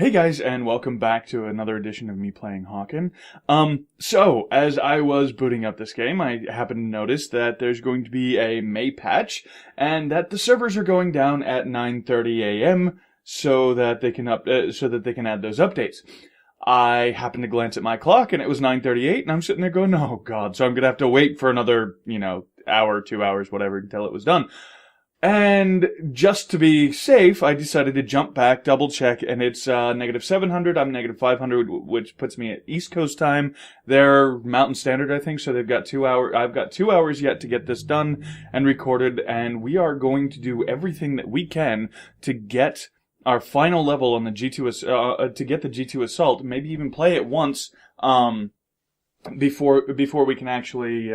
Hey guys, and welcome back to another edition of me playing Hawken. So, as I was booting up this game, I happened to notice that there's going to be a May patch, and that the servers are going down at 9:30 a.m. so that they can add those updates. I happened to glance at my clock, and it was 9:38, and I'm sitting there going, "Oh God!" So I'm gonna have to wait for another, hour, 2 hours, whatever, until it was done. And just to be safe, I decided to jump back, double check, and it's negative 700. I'm negative 500, which puts me at East Coast time. They're Mountain Standard, I think, so they've got 2 hours. I've got 2 hours yet to get this done and recorded, and we are going to do everything that we can to get our final level on the G2 to get the G2 Assault. Maybe even play it once before we can actually.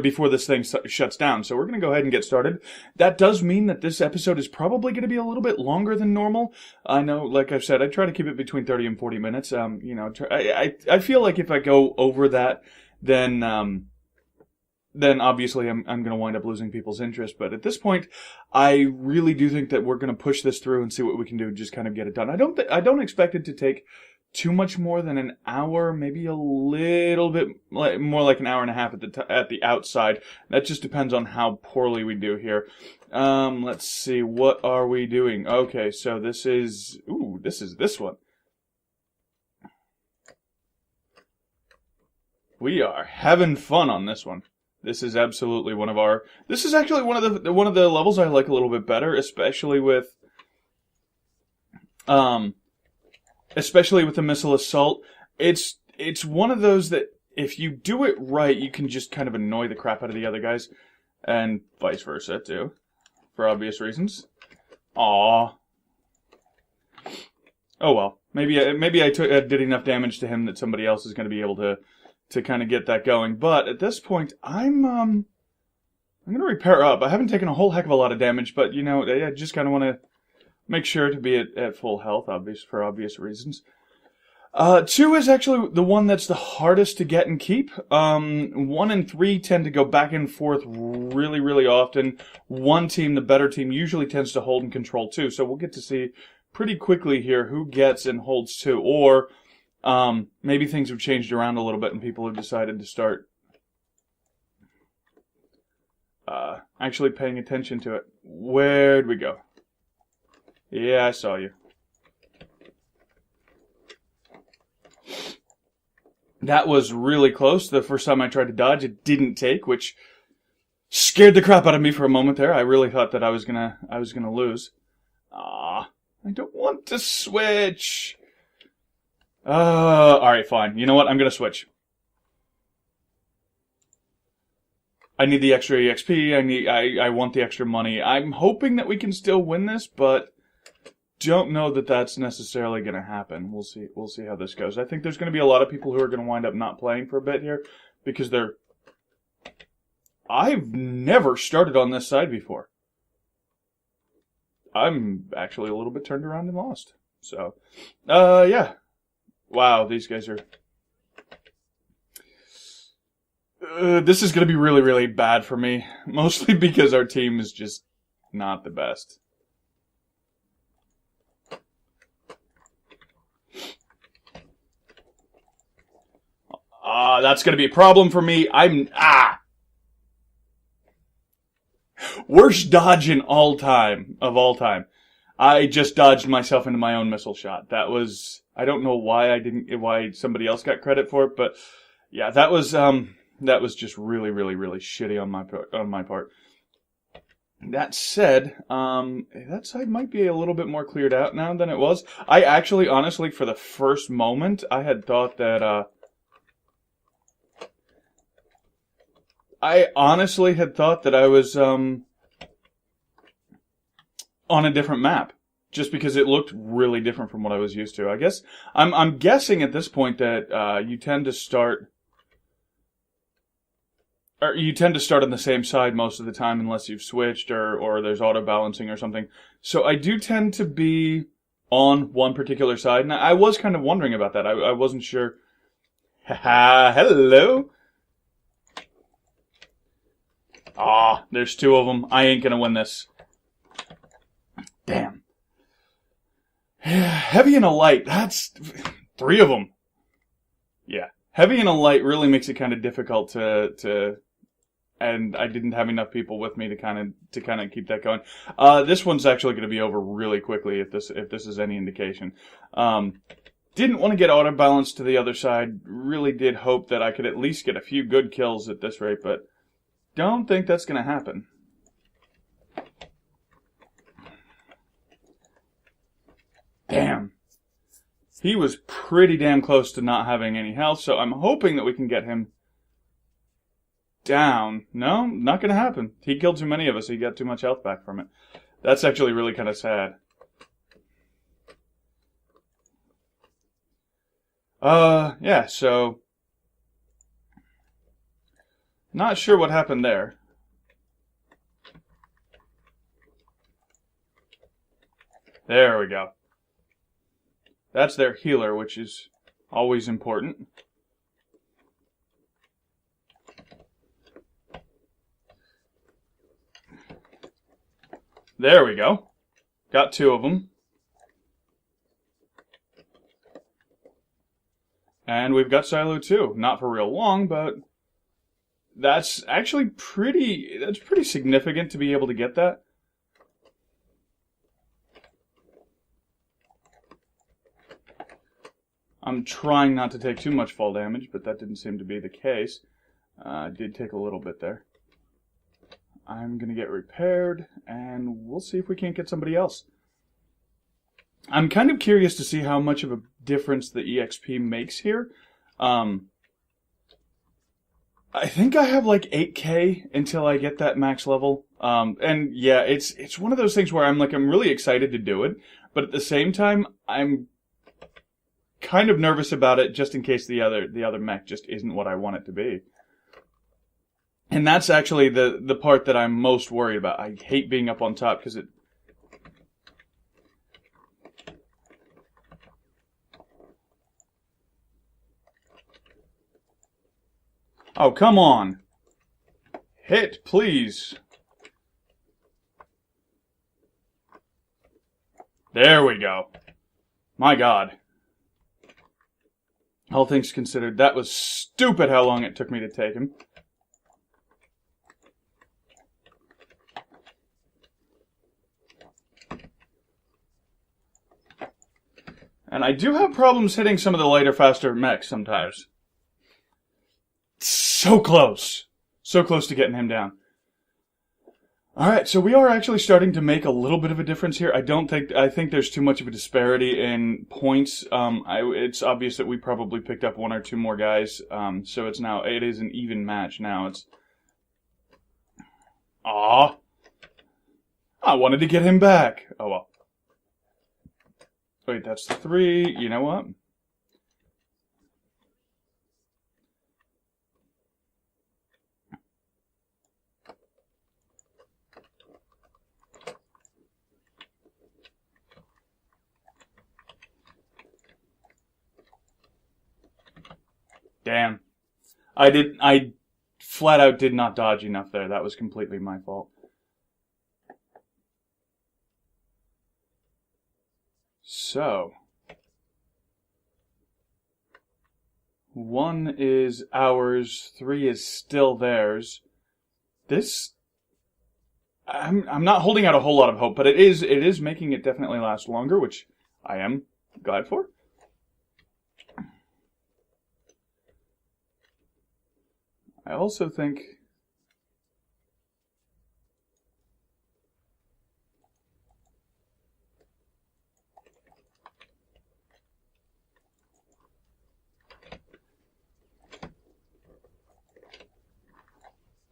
Before this thing shuts down. So we're going to go ahead and get started. That does mean that this episode is probably going to be a little bit longer than normal. I know, like I've said, I try to keep it between 30 and 40 minutes. I feel like if I go over that, then obviously I'm going to wind up losing people's interest. But at this point, I really do think that we're going to push this through and see what we can do, just kind of get it done. I don't expect it to take too much more than an hour, maybe a little bit more like an hour and a half at the outside. That just depends on how poorly we do here. Let's see, what are we doing? Okay, so this is this one. We are having fun on this one. This is absolutely this is actually one of the levels I like a little bit better, especially with the missile assault. It's one of those that if you do it right, you can just kind of annoy the crap out of the other guys, and vice versa too, for obvious reasons. Aww. Oh well, maybe I did enough damage to him that somebody else is going to be able to kind of get that going. But at this point, I'm going to repair up. I haven't taken a whole heck of a lot of damage, but I just kind of want to make sure to be at full health, for obvious reasons. 2 is actually the one that's the hardest to get and keep. 1 and 3 tend to go back and forth really, really often. One team, the better team, usually tends to hold and control 2. So we'll get to see pretty quickly here who gets and holds 2. Or maybe things have changed around a little bit and people have decided to start actually paying attention to it. Where'd we go? Yeah, I saw you. That was really close. The first time I tried to dodge, it didn't take, which scared the crap out of me for a moment there. I really thought that I was gonna lose. I don't want to switch. Alright, fine. You know what? I'm gonna switch. I need the extra EXP. I want the extra money. I'm hoping that we can still win this, but don't know that that's necessarily going to happen. We'll see. We'll see how this goes. I think there's going to be a lot of people who are going to wind up not playing for a bit here because I've never started on this side before. I'm actually a little bit turned around and lost. So, yeah. Wow, these guys are. This is going to be really, really bad for me. Mostly because our team is just not the best. That's going to be a problem for me. Worst dodge of all time. I just dodged myself into my own missile shot. That was, I don't know why somebody else got credit for it, but yeah, that was just really, really, really shitty on my part. That said, that side might be a little bit more cleared out now than it was. I actually, honestly, for the first moment, I had thought that, I honestly had thought that I was on a different map, just because it looked really different from what I was used to. I guess I'm guessing at this point that you tend to start on the same side most of the time unless you've switched or there's auto balancing or something. So I do tend to be on one particular side, and I was kind of wondering about that. I wasn't sure. Haha, hello. There's 2 of them. I ain't gonna win this. Damn. Heavy and a light, that's 3 of them. Yeah. Heavy and a light really makes it kind of difficult to and I didn't have enough people with me to kind of keep that going. This one's actually going to be over really quickly if this is any indication. Didn't want to get auto balanced to the other side. Really did hope that I could at least get a few good kills at this rate, but don't think that's going to happen. Damn. He was pretty damn close to not having any health, so I'm hoping that we can get him down. No, not going to happen. He killed too many of us. He got too much health back from it. That's actually really kind of sad. Yeah, so not sure what happened there. There we go. That's their healer, which is always important. There we go. Got 2 of them. And we've got Silo too. Not for real long, but that's actually pretty significant to be able to get that. I'm trying not to take too much fall damage, but that didn't seem to be the case. I did take a little bit there. I'm going to get repaired, and we'll see if we can't get somebody else. I'm kind of curious to see how much of a difference the EXP makes here. I think I have like 8k until I get that max level. And yeah, it's one of those things where I'm really excited to do it, but at the same time, I'm kind of nervous about it just in case the other mech just isn't what I want it to be. And that's actually the part that I'm most worried about. I hate being up on top because it... Oh, come on. Hit, please. There we go. My God. All things considered, that was stupid how long it took me to take him. And I do have problems hitting some of the lighter, faster mechs sometimes. So close. So close to getting him down. Alright, so we are actually starting to make a little bit of a difference here. I think there's too much of a disparity in points. It's obvious that we probably picked up 1 or 2 more guys. So it is an even match now. I wanted to get him back. Oh well. Wait, that's 3. You know what? Damn. I flat out did not dodge enough there. That was completely my fault. So, 1 is ours, 3 is still theirs. I'm not holding out a whole lot of hope, but it is making it definitely last longer, which I am glad for. I also think...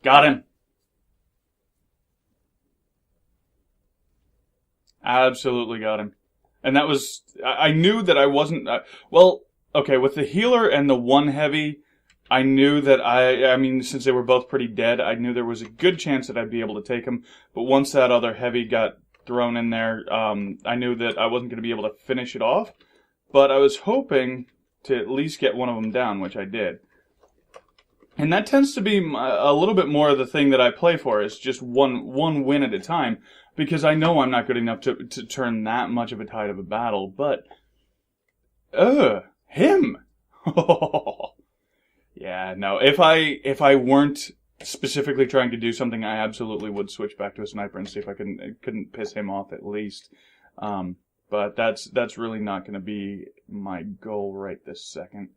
Got him. Absolutely got him. And that was... I knew that I wasn't... well, okay, with the healer and the 1 heavy... I knew that I mean, since they were both pretty dead, I knew there was a good chance that I'd be able to take them. But once that other heavy got thrown in there, I knew that I wasn't going to be able to finish it off. But I was hoping to at least get one of them down, which I did. And that tends to be a little bit more of the thing that I play for, is just one win at a time, because I know I'm not good enough to turn that much of a tide of a battle, but... him! Yeah, no, if I weren't specifically trying to do something, I absolutely would switch back to a sniper and see if I couldn't piss him off at least. But that's really not going to be my goal right this second.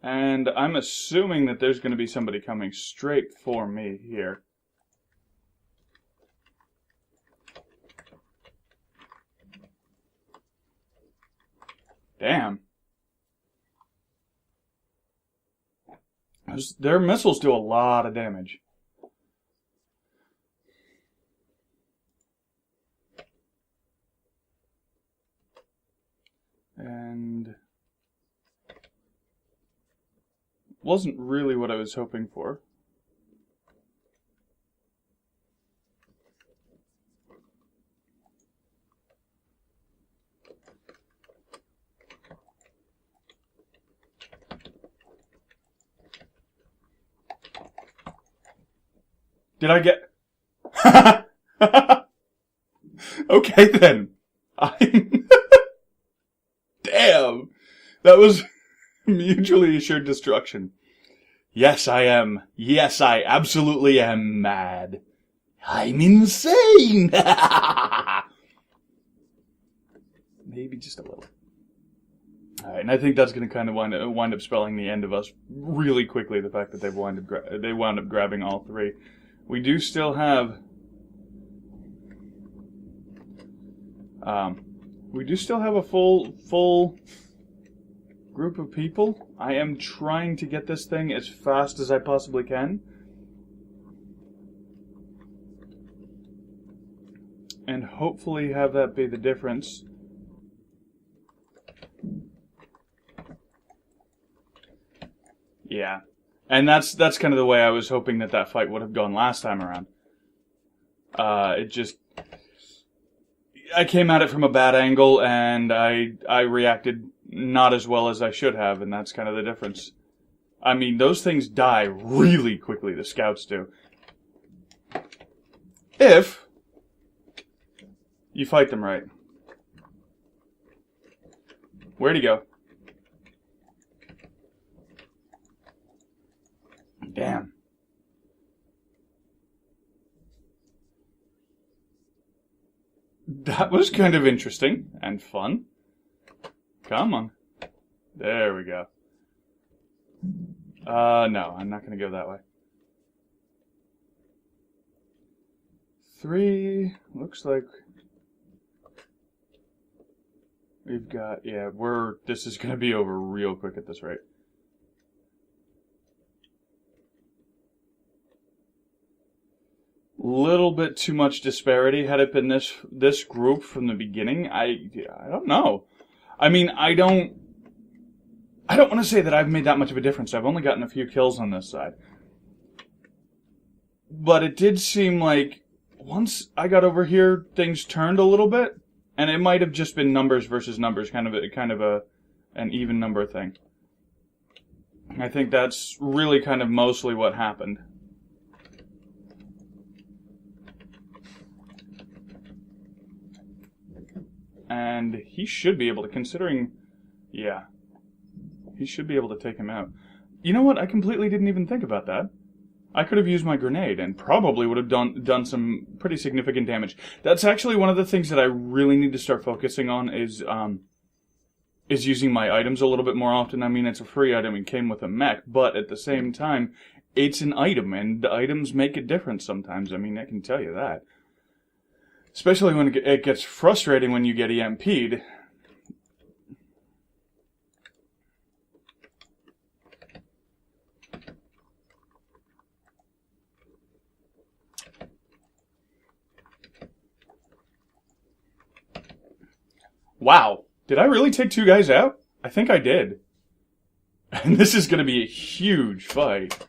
And I'm assuming that there's going to be somebody coming straight for me here. Damn. Their missiles do a lot of damage. And... wasn't really what I was hoping for. Did I get... Okay then. Damn. That was mutually assured destruction. Yes, I am. Yes, I absolutely am mad. I'm insane. Maybe just a little. Alright, and I think that's going to kind of wind up spelling the end of us really quickly, the fact that they wound up grabbing all three. We do still have... we do still have a full group of people. I am trying to get this thing as fast as I possibly can. And hopefully have that be the difference. Yeah. And that's kind of the way I was hoping that fight would have gone last time around. I came at it from a bad angle, and I reacted not as well as I should have, and that's kind of the difference. I mean, those things die really quickly, the scouts do. If you fight them right. Where'd he go? Damn. That was kind of interesting and fun. Come on. There we go. No, I'm not going to go that way. 3, looks like we've got, yeah, this is going to be over real quick at this rate. Little bit too much disparity. Had it been this group from the beginning, I don't know. I mean, I don't want to say that I've made that much of a difference. I've only gotten a few kills on this side. But it did seem like once I got over here, things turned a little bit, and it might have just been numbers versus numbers, kind of an even number thing. I think that's really kind of mostly what happened. And he should be able to, considering... Yeah. He should be able to take him out. You know what? I completely didn't even think about that. I could have used my grenade and probably would have done some pretty significant damage. That's actually one of the things that I really need to start focusing on is using my items a little bit more often. I mean, it's a free item and came with a mech, but at the same time, it's an item, and the items make a difference sometimes. I mean, I can tell you that. Especially when it gets frustrating when you get EMP'd. Wow. Did I really take 2 guys out? I think I did. And this is going to be a huge fight.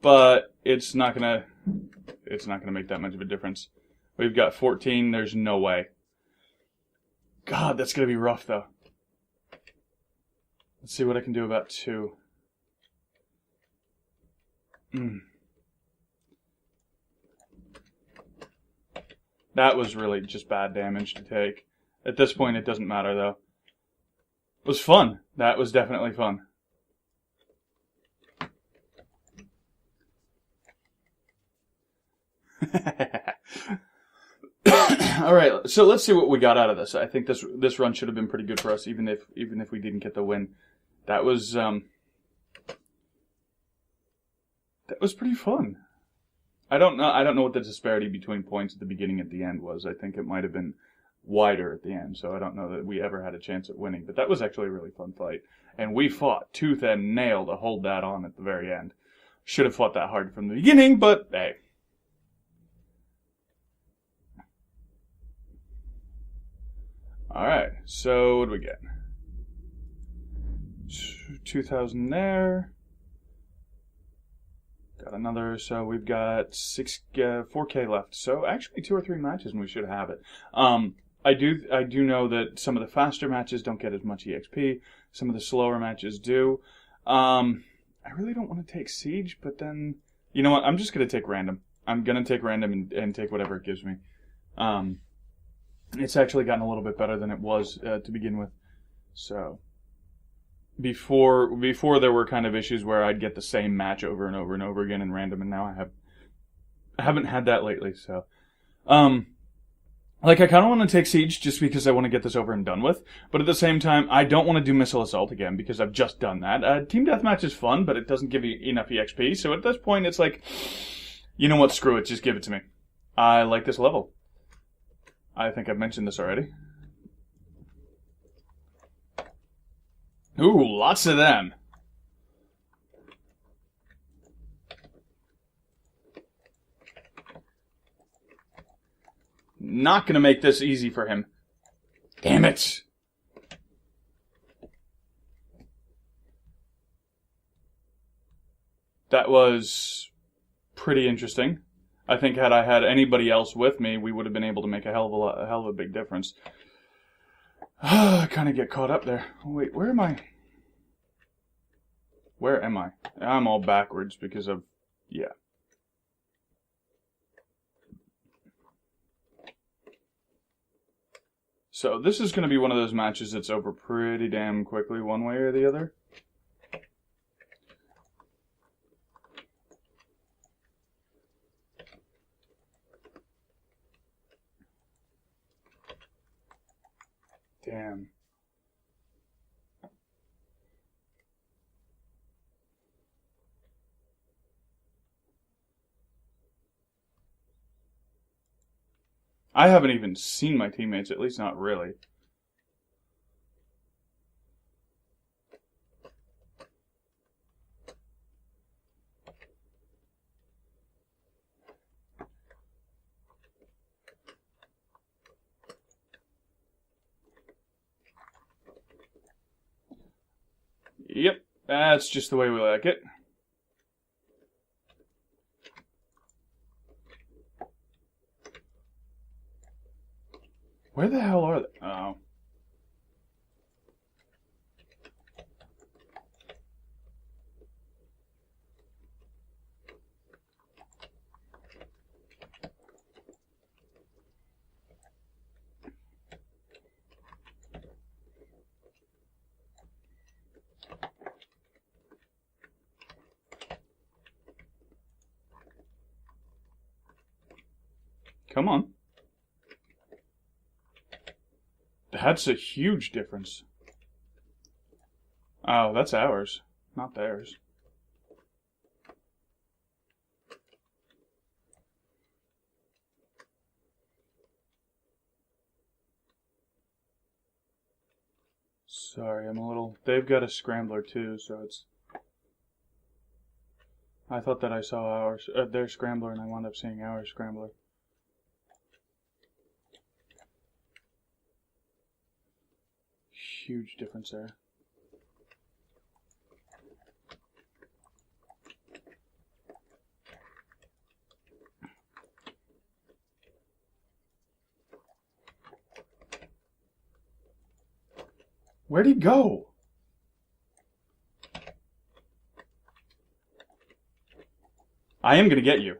But it's not going to make that much of a difference. We've got 14, there's no way. God, that's gonna be rough, though. Let's see what I can do about 2. That was really just bad damage to take. At this point, it doesn't matter, though. It was fun. That was definitely fun. All right, so let's see what we got out of this. I think this run should have been pretty good for us, even if we didn't get the win. That was pretty fun. I don't know what the disparity between points at the beginning and at the end was. I think it might have been wider at the end, so I don't know that we ever had a chance at winning. But that was actually a really fun fight, and we fought tooth and nail to hold that on at the very end. Should have fought that hard from the beginning, but hey. Alright, so what do we get? 2,000 there. Got another, so we've got 4K left. So actually 2 or 3 matches and we should have it. I do know that some of the faster matches don't get as much EXP. Some of the slower matches do. I really don't want to take Siege, but then, you know what? I'm just going to take random. I'm going to take random and take whatever it gives me. It's actually gotten a little bit better than it was to begin with. So before there were kind of issues where I'd get the same match over and over and over again in random, and now I haven't had that lately. So, I kind of want to take Siege just because I want to get this over and done with. But at the same time, I don't want to do Missile Assault again because I've just done that. Team Deathmatch is fun, but it doesn't give you enough EXP. So at this point, it's like, you know what? Screw it. Just give it to me. I like this level. I think I've mentioned this already. Ooh, lots of them. Not gonna make this easy for him. Damn it! That was pretty interesting. I think had I had anybody else with me, we would have been able to make a hell of a big difference. I kind of get caught up there. Wait, where am I? Where am I? I'm all backwards because of... yeah. So this is going to be one of those matches that's over pretty damn quickly one way or the other. Damn. I haven't even seen my teammates, at least not really. Yep, that's just the way we like it. Where the hell are they? Oh. Come on. That's a huge difference. Oh, that's ours, not theirs. Sorry, I'm a little... They've got a scrambler too, so it's... I thought that I saw their scrambler and I wound up seeing our scrambler. Huge difference there. Where'd he go? I am gonna get you.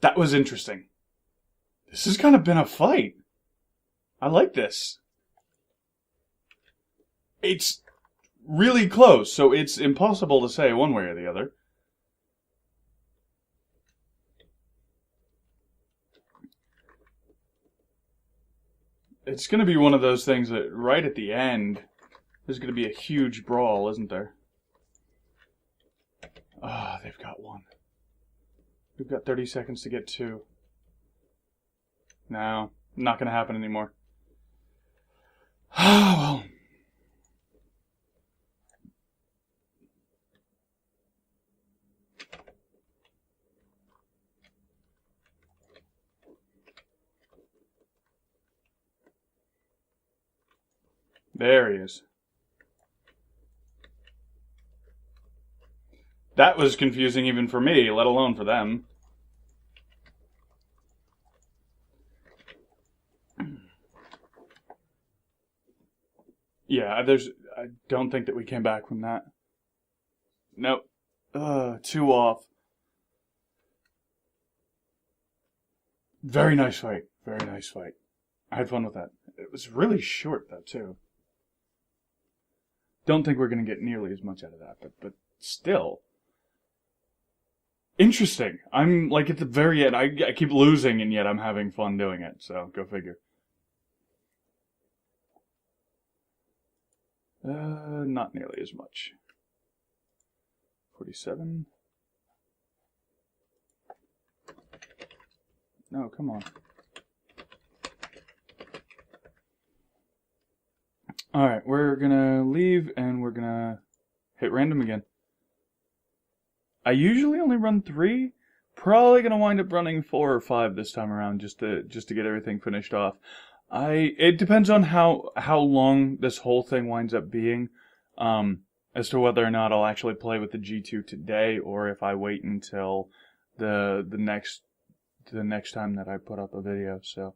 That was interesting. This has kind of been a fight. I like this. It's really close, so it's impossible to say one way or the other. It's going to be one of those things that right at the end, there's going to be a huge brawl, isn't there? Ah, oh, they've got one. We've got 30 seconds to get two. No, not going to happen anymore. Ah, well. There he is. That was confusing even for me, let alone for them. Yeah, I don't think that we came back from that. Nope. Two off. Very nice fight. Very nice fight. I had fun with that. It was really short, though, too. Don't think we're going to get nearly as much out of that, but still. Interesting. I'm, like, at the very end. I keep losing, and yet I'm having fun doing it, so go figure. Not nearly as much. 47. No, come on. Alright, we're gonna leave and we're gonna hit random again. I usually only run 3. Probably gonna wind up running 4 or 5 this time around just to get everything finished off. It depends on how long this whole thing winds up being, as to whether or not I'll actually play with the G2 today or if I wait until the next time that I put up a video. So,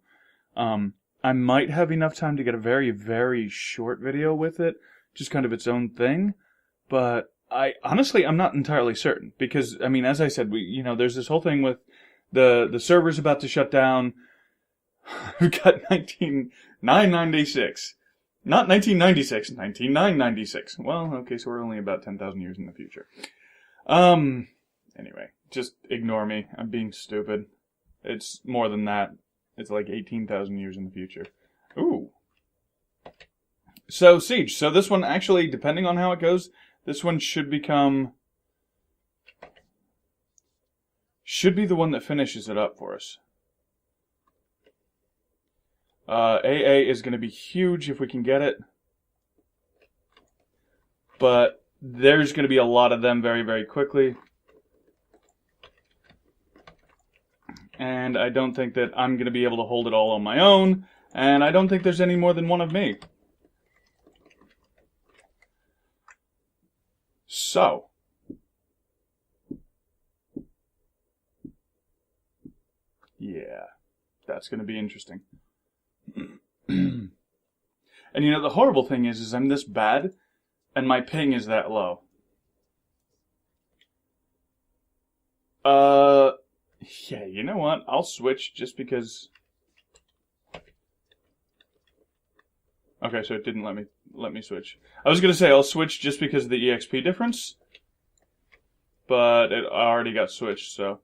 I might have enough time to get a very, very short video with it, just kind of its own thing, but honestly, I'm not entirely certain, because, I mean, as I said, there's this whole thing with the servers about to shut down. We've got 1996. Not 1996, 19996. Well, okay, so we're only about 10,000 years in the future. Anyway, just ignore me. I'm being stupid. It's more than that. It's like 18,000 years in the future. Ooh. So, Siege. So this one, actually, depending on how it goes, this one should be the one that finishes it up for us. AA is going to be huge if we can get it. But there's going to be a lot of them very, very quickly. And I don't think that I'm going to be able to hold it all on my own. And I don't think there's any more than one of me. So. Yeah. That's going to be interesting. And the horrible thing is I'm this bad, and my ping is that low. Yeah, you know what? I'll switch just because. Okay, so it didn't let me switch. I was gonna say I'll switch just because of the EXP difference, but it already got switched, so.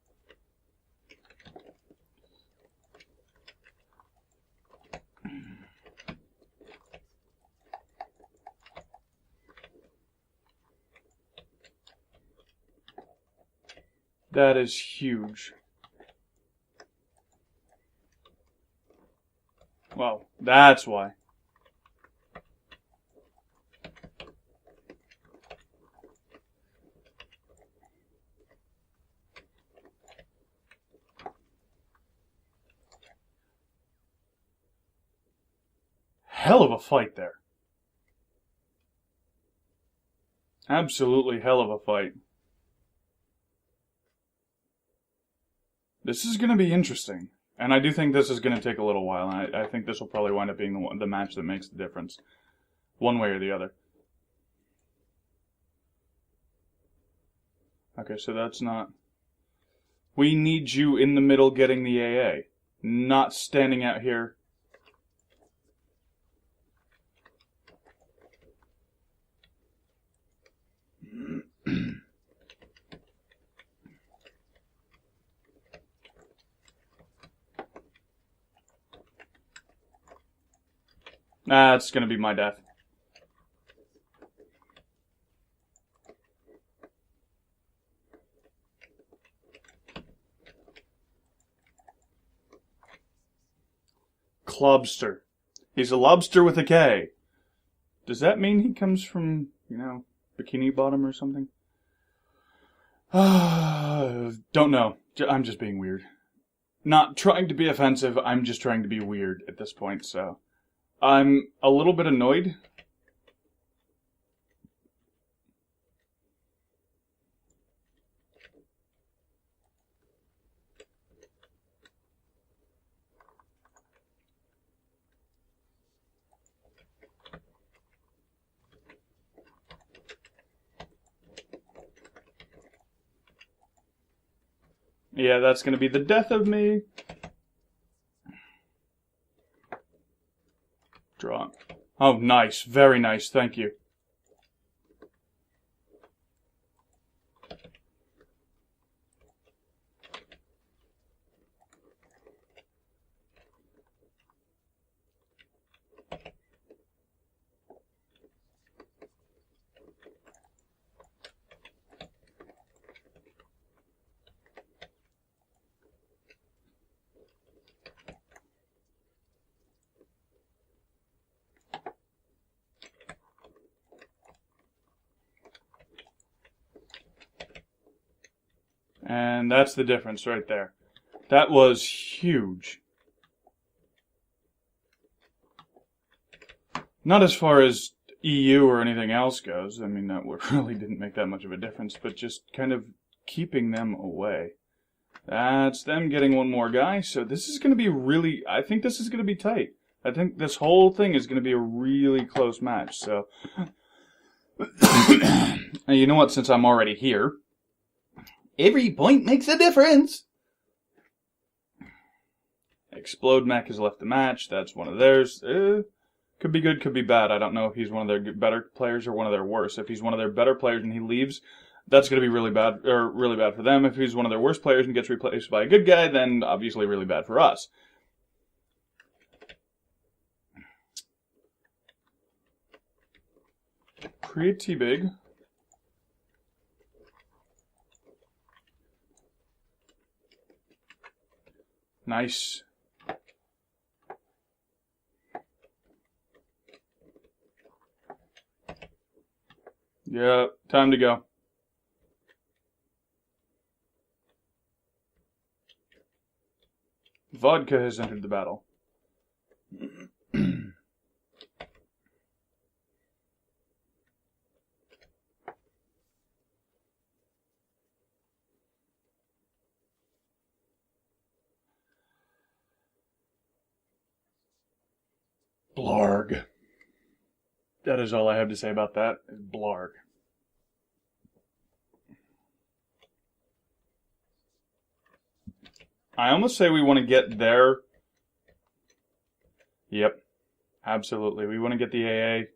That is huge. Well, that's why. Hell of a fight there. Absolutely hell of a fight. This is going to be interesting. And I do think this is going to take a little while, and I think this will probably wind up being the match that makes the difference, one way or the other. Okay, so that's not... We need you in the middle getting the AA, not standing out here. That's gonna be my death. Clubster. He's a lobster with a K. Does that mean he comes from, Bikini Bottom or something? Don't know. I'm just being weird. Not trying to be offensive, I'm just trying to be weird at this point, so... I'm a little bit annoyed. Yeah, that's going to be the death of me. Draw. Oh, nice. Very nice. Thank you. And that's the difference right there. That was huge. Not as far as EU or anything else goes. I mean, that really didn't make that much of a difference, but just kind of keeping them away. That's them getting one more guy, so this is going to be really... I think this is going to be tight. I think this whole thing is going to be a really close match, so... And you know what, since I'm already here... Every point makes a difference. Explode Mech has left the match. That's one of theirs. Could be good, could be bad. I don't know if he's one of their better players or one of their worse. If he's one of their better players and he leaves, that's going to be really bad for them. If he's one of their worst players and gets replaced by a good guy, then obviously really bad for us. Pretty big. Nice. Yeah, time to go. Vodka has entered the battle. Blarg. That is all I have to say about that. Blarg. I almost say we want to get there. Yep. Absolutely. We want to get the AA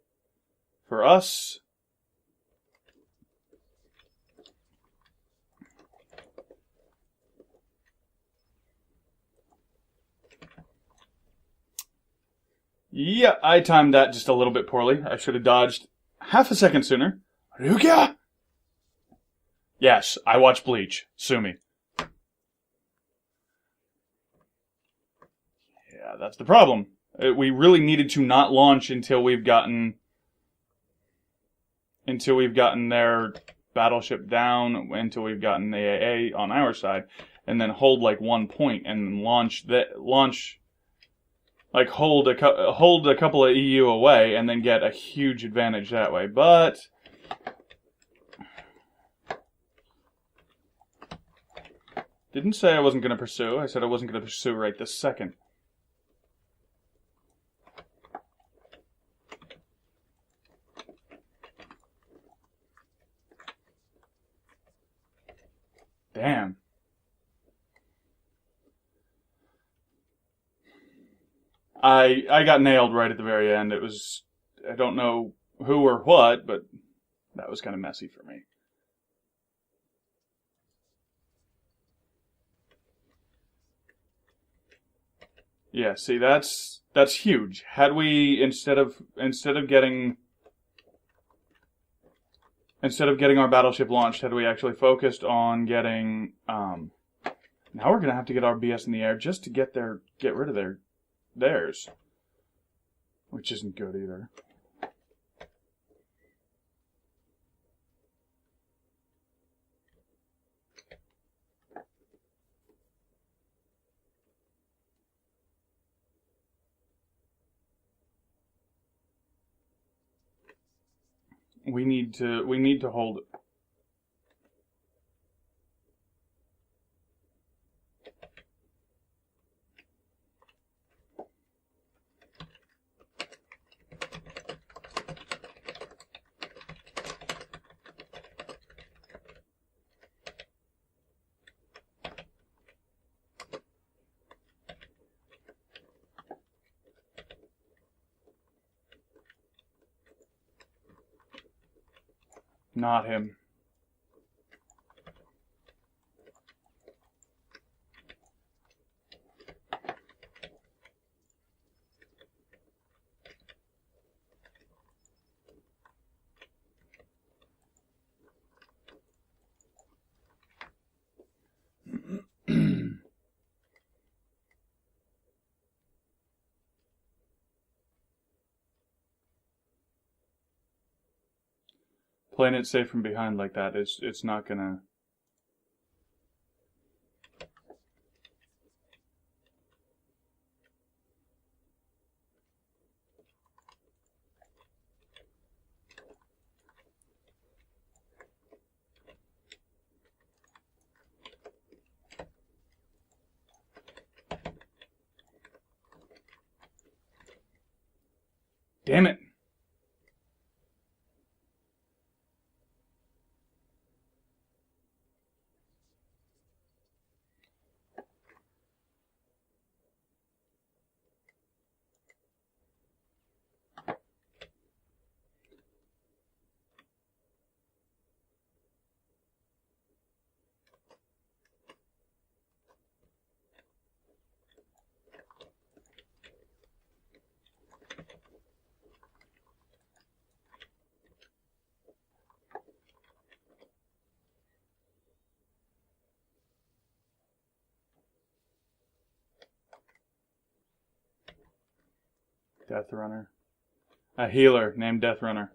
for us. Yeah, I timed that just a little bit poorly. I should have dodged half a second sooner. Ryuga! Yes, I watch Bleach. Sue me. Yeah, that's the problem. We really needed to not launch until we've gotten their battleship down, until we've gotten the AA on our side, and then hold like 1 point and hold a couple of EU away and then get a huge advantage that way. But Didn't say I wasn't going to pursue. I said I wasn't going to pursue right this second. Damn. I got nailed right at the very end. It was, I don't know who or what, but that was kind of messy for me. Yeah, see, that's huge. Had we instead of getting our battleship launched, had we actually focused on getting now we're gonna have to get our BS in the air just to get rid of theirs, which isn't good either. We need to hold it. Not him. Playing it safe from behind like that, it's not gonna... Damn it! Death Runner. A healer named Death Runner.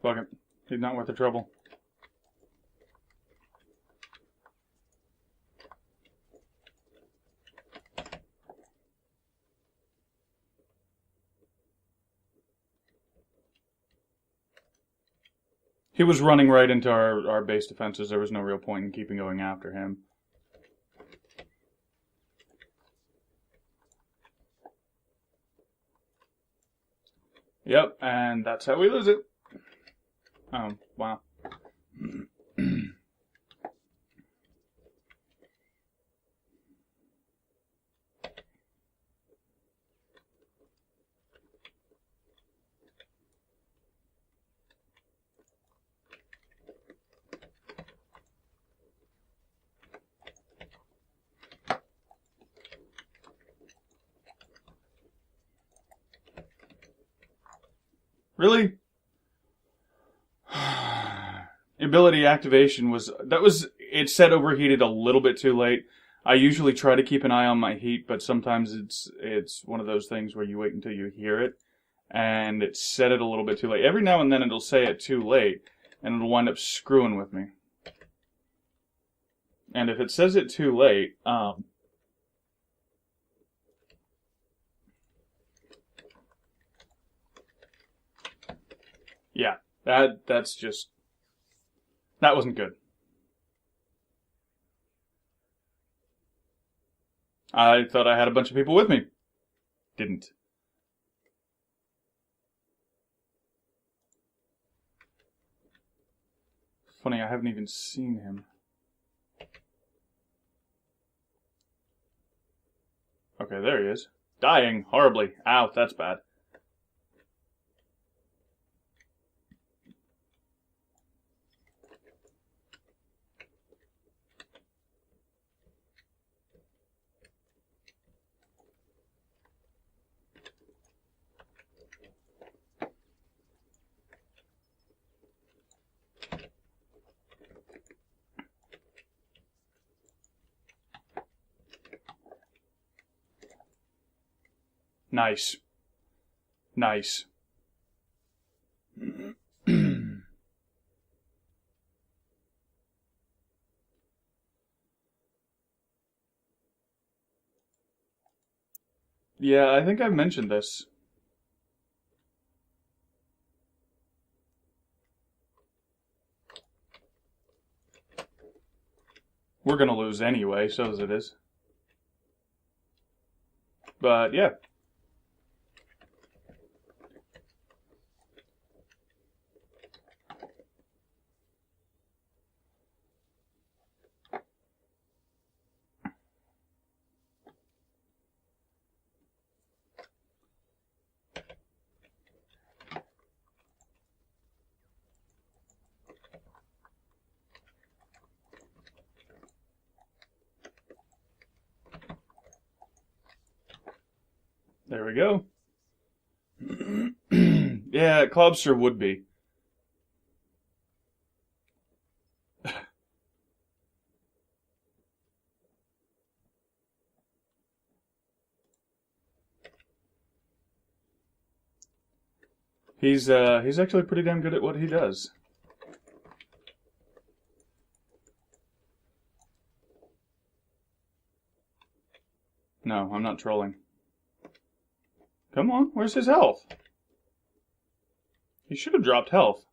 Fuck it. He's not worth the trouble. He was running right into our base defenses. There was no real point in keeping going after him. Yep, and that's how we lose it. Oh, wow. Really? Ability activation it said overheated a little bit too late. I usually try to keep an eye on my heat, but sometimes it's one of those things where you wait until you hear it, and it said it a little bit too late. Every now and then it'll say it too late, and it'll wind up screwing with me. And if it says it too late, yeah, that's just, that wasn't good. I thought I had a bunch of people with me. Didn't. Funny, I haven't even seen him. Okay, there he is. Dying horribly. Ow, that's bad. Nice. Nice. Yeah, I think I've mentioned this. We're gonna lose anyway, so as it is. But, yeah. There we go. Yeah, Clobster would be. He's actually pretty damn good at what he does. No, I'm not trolling. Come on, where's his health? He should have dropped health.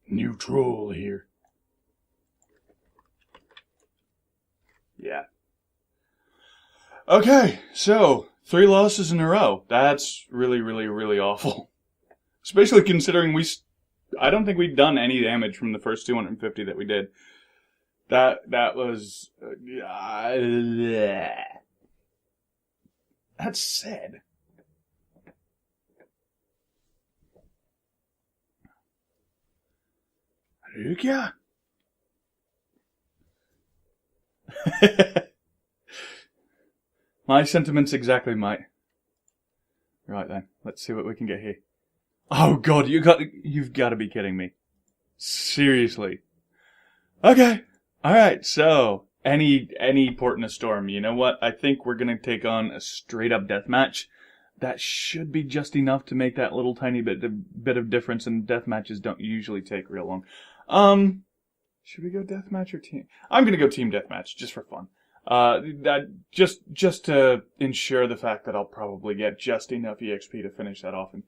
New troll here. Yeah. Okay, so 3 losses in a row. That's really, really, really awful. Especially considering I don't think we've done any damage from the first 250 that we did. That was... that's sad. Rukia? My sentiments exactly, mate. Right then, let's see what we can get here. Oh god, you've got to be kidding me. Seriously. Okay. Alright, so, any port in a storm, you know what? I think we're gonna take on a straight-up deathmatch. That should be just enough to make that little tiny bit of difference, and deathmatches don't usually take real long. Should we go deathmatch or team? I'm gonna go team deathmatch, just for fun. That just to ensure the fact that I'll probably get just enough EXP to finish that off. And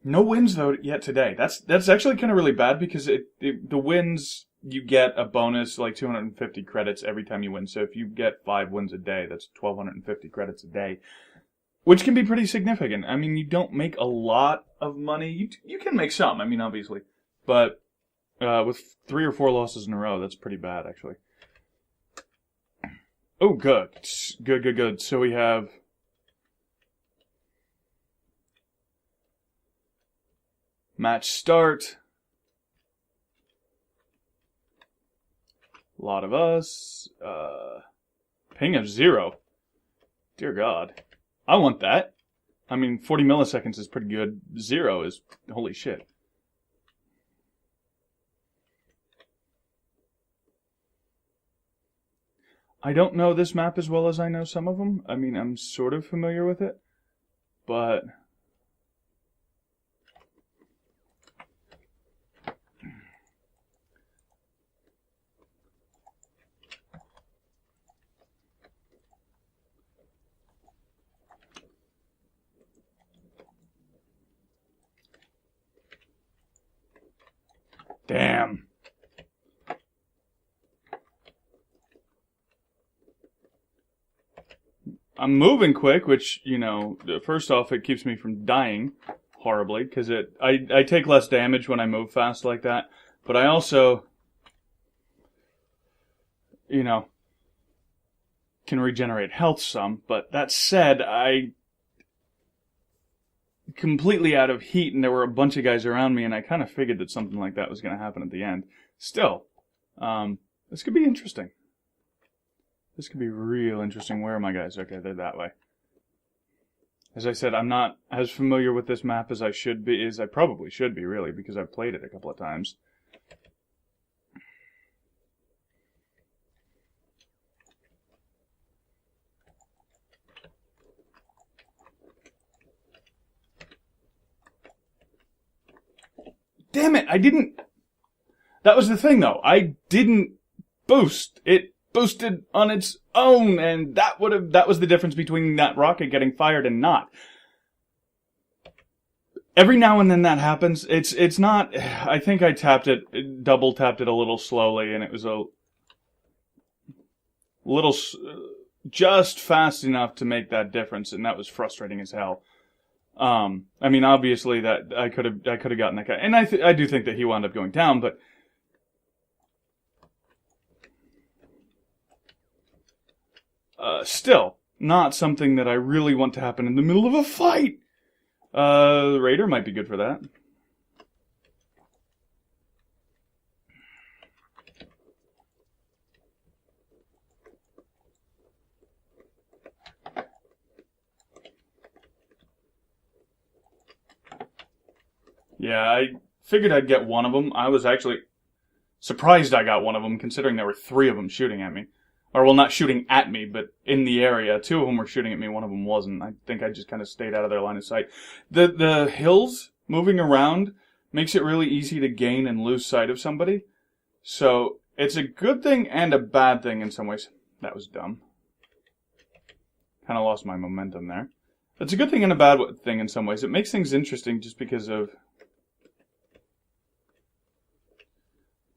no wins though yet today. That's actually kind of really bad because the wins, you get a bonus like 250 credits every time you win. So if you get 5 wins a day, that's 1,250 credits a day, which can be pretty significant. I mean, you don't make a lot of money. You can make some. I mean, obviously, but with 3 or 4 losses in a row, that's pretty bad actually. Oh, good. Good. So we have... match start. A lot of us. Ping of 0. Dear God. I want that. I mean, 40 milliseconds is pretty good. 0 is... holy shit. I don't know this map as well as I know some of them. I mean, I'm sort of familiar with it. But... Damn. I'm moving quick, which, you know, first off, it keeps me from dying horribly, because I take less damage when I move fast like that, but I also, you know, can regenerate health some, but that said, I completely out of heat, and there were a bunch of guys around me, and I kind of figured that something like that was going to happen at the end. Still, this could be interesting. This could be real interesting. Where are my guys? Okay, they're that way. As I said, I'm not as familiar with this map as I should be, as I probably should be, really, because I've played it a couple of times. Damn it, I didn't... That was the thing, though. I didn't boost. It boosted on its own, and that was the difference between that rocket getting fired and not. Every now and then that happens. It's not... I think I double tapped it a little slowly, and it was a little... just fast enough to make that difference, and that was frustrating as hell. I mean, obviously that I could have gotten that guy, and I do think that he wound up going down, but still not something that I really want to happen in the middle of a fight. The Raider might be good for that. Yeah, I figured I'd get one of them. I was actually surprised I got one of them, considering there were 3 of them shooting at me. Or, well, not shooting at me, but in the area. 2 of them were shooting at me, one of them wasn't. I think I just kind of stayed out of their line of sight. The hills moving around makes it really easy to gain and lose sight of somebody. So, it's a good thing and a bad thing in some ways. That was dumb. Kind of lost my momentum there. It's a good thing and a bad thing in some ways. It makes things interesting just because of...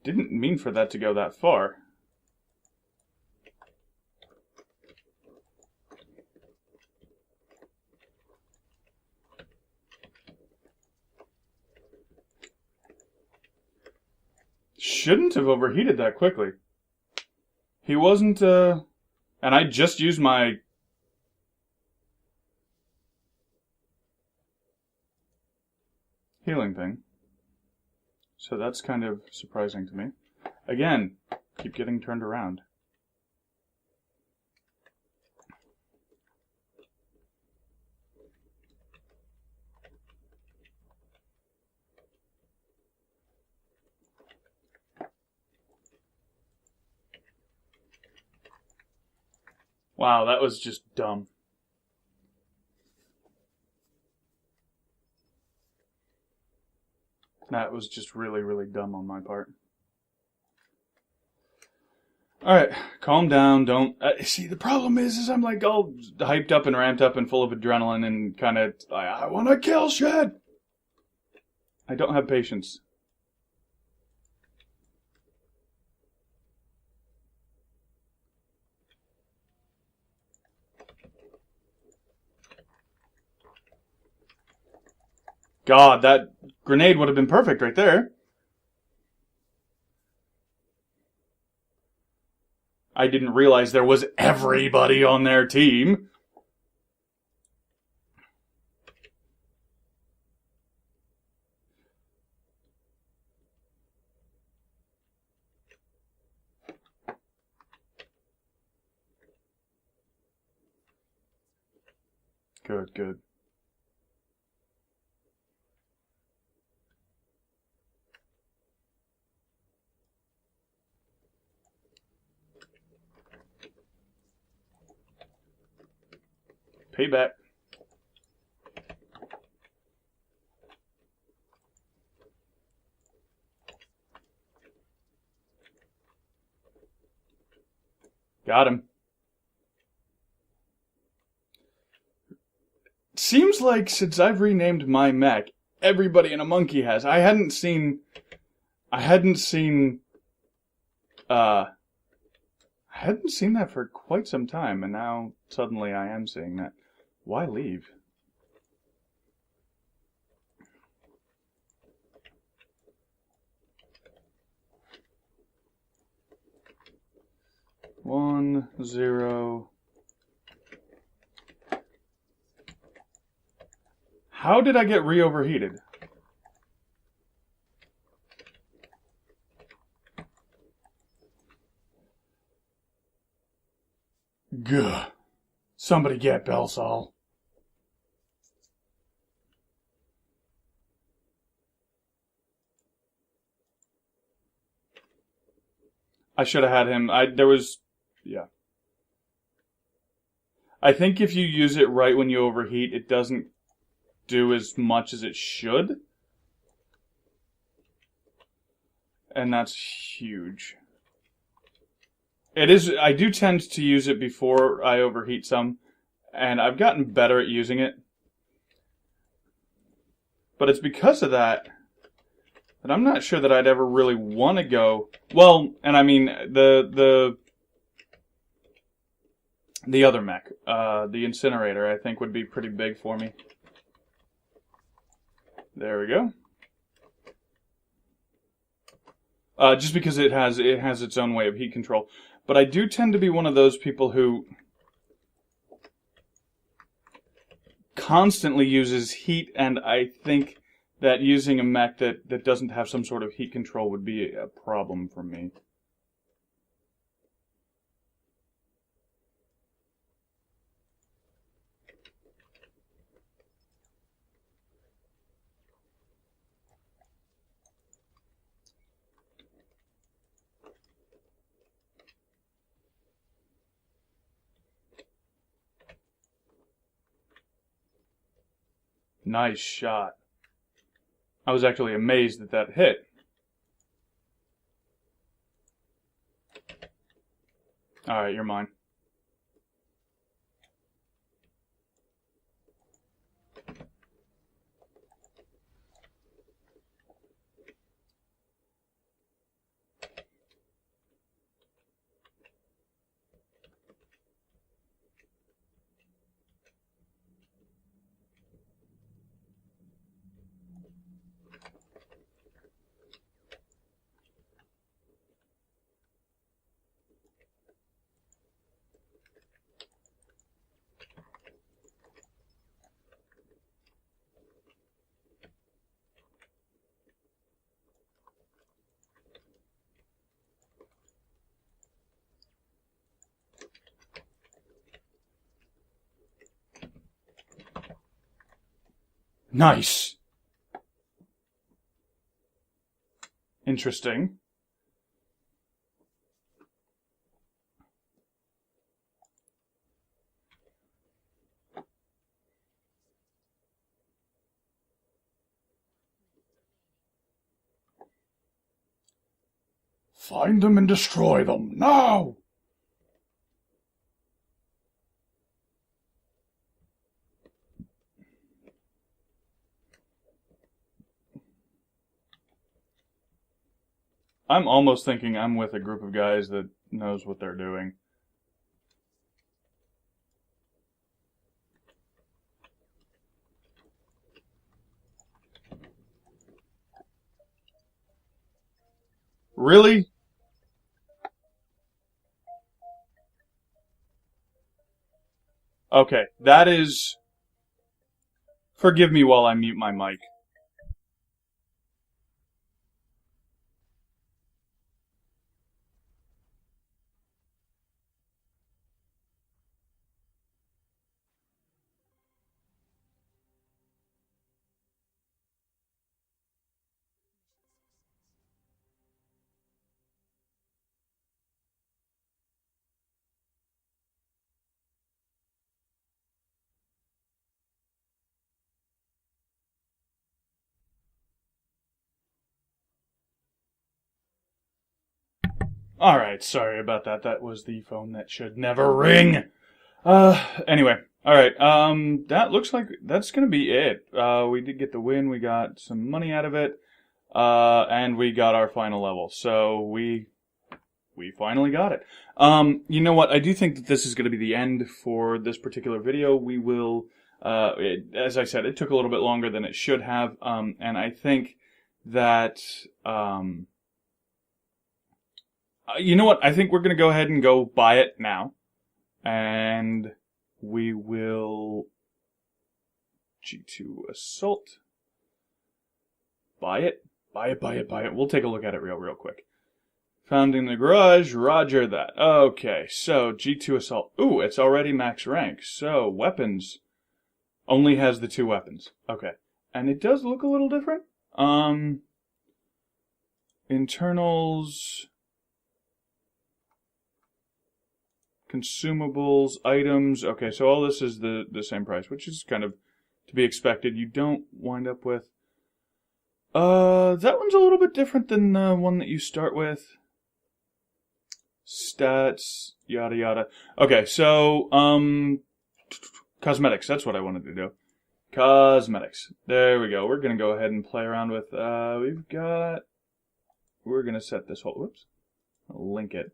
Didn't mean for that to go that far. Shouldn't have overheated that quickly. He wasn't, and I just used my... healing thing. So that's kind of surprising to me. Again, keep getting turned around. Wow, that was just dumb. That was just really, really dumb on my part. Alright, calm down, don't... see, the problem is I'm like all hyped up and ramped up and full of adrenaline and kind of... I want to kill shit! I don't have patience. God, that grenade would have been perfect right there. I didn't realize there was everybody on their team. Good, good. Payback. Got him. Seems like since I've renamed my mech, everybody and a monkey has. I hadn't seen I hadn't seen I hadn't seen that for quite some time, and now suddenly I am seeing that. Why leave? One, zero. How did I get re-overheated? Gah. Somebody get Belsol. I should have had him. Yeah. I think if you use it right when you overheat, it doesn't do as much as it should. And that's huge. It is, I do tend to use it before I overheat some, and I've gotten better at using it. But it's because of that I'm not sure that I'd ever really want to go. Well, and I mean the other mech, the incinerator, I think would be pretty big for me. There we go. Just because it has its own way of heat control. But I do tend to be one of those people who constantly uses heat, and I think that using a mech that doesn't have some sort of heat control would be a problem for me. Nice shot. I was actually amazed that that hit. Alright, you're mine. Nice. Interesting. Find them and destroy them, now! I'm almost thinking I'm with a group of guys that knows what they're doing. Really? Okay, that is... Forgive me while I mute my mic. Alright, sorry about that. That was the phone that should never ring. Anyway. Alright, that looks like that's gonna be it. We did get the win. We got some money out of it. and we got our final level. So we finally got it. You know what? I do think that this is going to be the end for this particular video. We will, as I said, it took a little bit longer than it should have, and I think that, you know what? I think we're going to go ahead and go buy it now, and we will G2 Assault. Buy it. Buy it, buy it, buy it. We'll take a look at it real quick. Found in the garage, roger that. Okay, so G2 Assault. Ooh, it's already max rank. So, weapons. Only has the 2 weapons. Okay. And it does look a little different. Internals. Consumables, items. Okay, so all this is the same price, which is kind of to be expected. You don't wind up with... that one's a little bit different than the one that you start with. Stats, yada yada. Okay, so, cosmetics, that's what I wanted to do. Cosmetics. There we go. We're gonna go ahead and play around with, we're gonna set this whole, whoops. I'll link it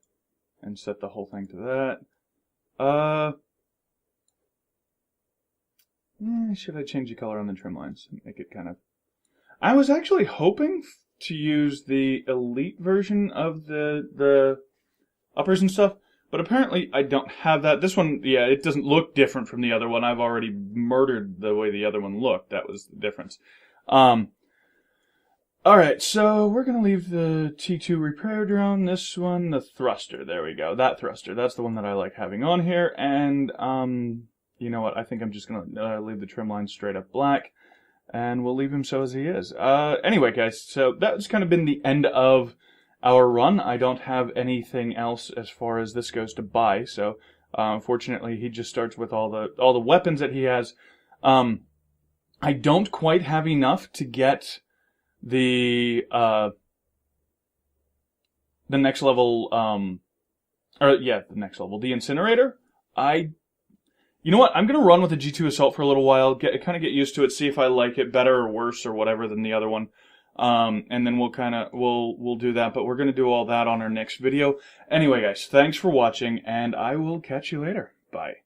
and set the whole thing to that. Should I change the color on the trim lines? Make it kind of... I was actually hoping to use the elite version of the uppers and stuff, but apparently I don't have that. This one, yeah, it doesn't look different from the other one. I've already murdered the way the other one looked. That was the difference. Alright, so we're going to leave the T2 repair drone, this one, the thruster. There we go, that thruster. That's the one that I like having on here, and, you know what, I think I'm just going to leave the trim line straight up black. And we'll leave him so as he is. Anyway, guys, so that's kind of been the end of our run. I don't have anything else as far as this goes to buy, so unfortunately he just starts with all the weapons that he has. I don't quite have enough to get the next level, the next level, the incinerator. You know what? I'm gonna run with the G2 Assault for a little while, kind of get used to it, see if I like it better or worse or whatever than the other one, and then we'll do that. But we're gonna do all that on our next video. Anyway, guys, thanks for watching, and I will catch you later. Bye.